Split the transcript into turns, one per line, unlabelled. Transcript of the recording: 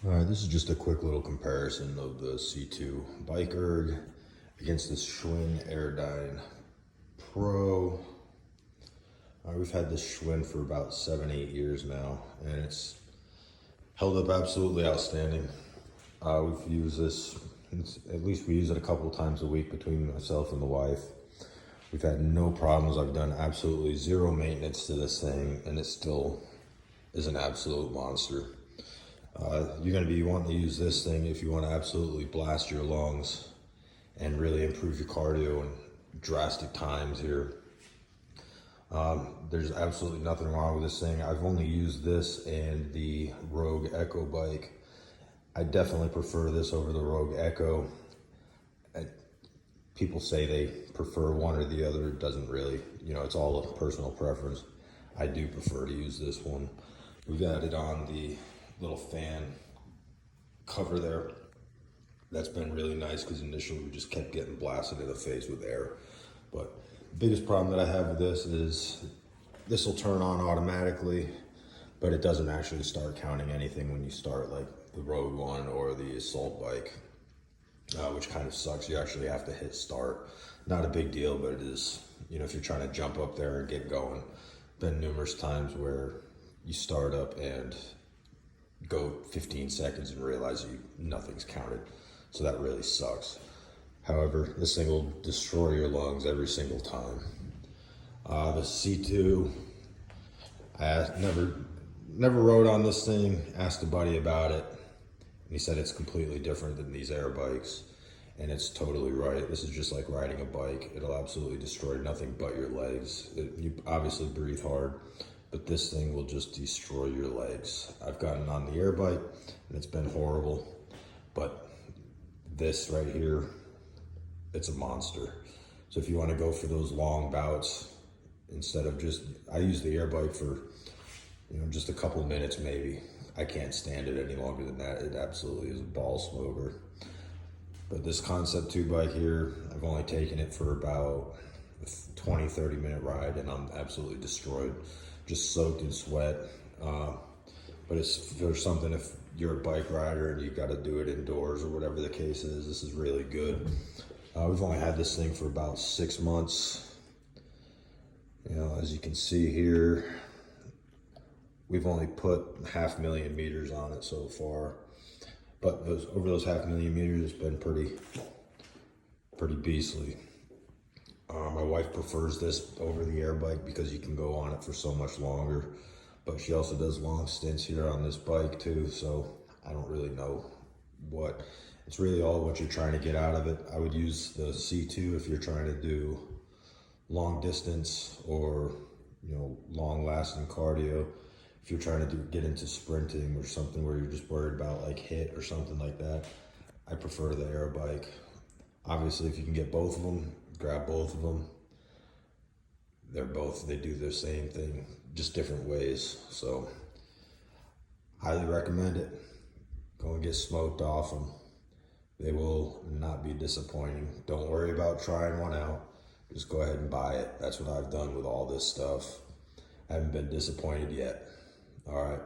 All right, this is just a quick little comparison of the C2 Bikerg against this Schwinn Airdyne Pro. We've had this Schwinn for about 7-8 years now, and it's held up absolutely outstanding. We've used this, at least we use it a couple of times a week between myself and the wife. We've had no problems. I've done absolutely zero maintenance to this thing, and it still is an absolute monster. You're going to be wanting to use this thing if you want to absolutely blast your lungs and really improve your cardio in drastic times here. There's absolutely nothing wrong with this thing. I've only used this and the Rogue Echo bike. I definitely prefer this over the Rogue Echo. People say they prefer one or the other. It doesn't really, it's all a personal preference. I do prefer to use this one. We've got it on the little fan cover there. That's been really nice because initially we just kept getting blasted in the face with air. But the biggest problem that I have with this is this will turn on automatically, but it doesn't actually start counting anything when you start, like the Rogue one or the Assault bike, which kind of sucks. You actually have to hit start. Not a big deal, but it is, if you're trying to jump up there and get going. Been numerous times where you start up and go 15 seconds and realize nothing's counted. So that really sucks. However, this thing will destroy your lungs every single time. The C2, I never rode on this thing, asked a buddy about it, and he said it's completely different than these air bikes, and it's totally right. This is just like riding a bike. It'll absolutely destroy nothing but your legs. You obviously breathe hard, but this thing will just destroy your legs. I've gotten on the air bike, and it's been horrible, but this right here, it's a monster. So if you want to go for those long bouts, instead of I use the air bike for, just a couple minutes maybe. I can't stand it any longer than that. It absolutely is a ball smoker. But this Concept 2 bike here, I've only taken it for about a 20-30 minute ride, and I'm absolutely destroyed, just soaked in sweat. But it's for something, if you're a bike rider and you've got to do it indoors or whatever the case is, this is really good. We've only had this thing for about 6 months. As you can see here, we've only put 500,000 meters on it so far. But over those 500,000 meters, it's been pretty beastly. My wife prefers this over the air bike because you can go on it for so much longer. But she also does long stints here on this bike too, so I don't really know what. It's really all what you're trying to get out of it. I would use the C2 if you're trying to do long distance or, long lasting cardio. If you're trying to get into sprinting or something where you're just worried about like hit or something like that, I prefer the air bike. Obviously, if you can get both of them, grab both of them. They do the same thing, just different ways. So highly recommend it. Go and get smoked off them. They will not be disappointing. Don't worry about trying one out. Just go ahead and buy it. That's what I've done with all this stuff. I haven't been disappointed yet. All right.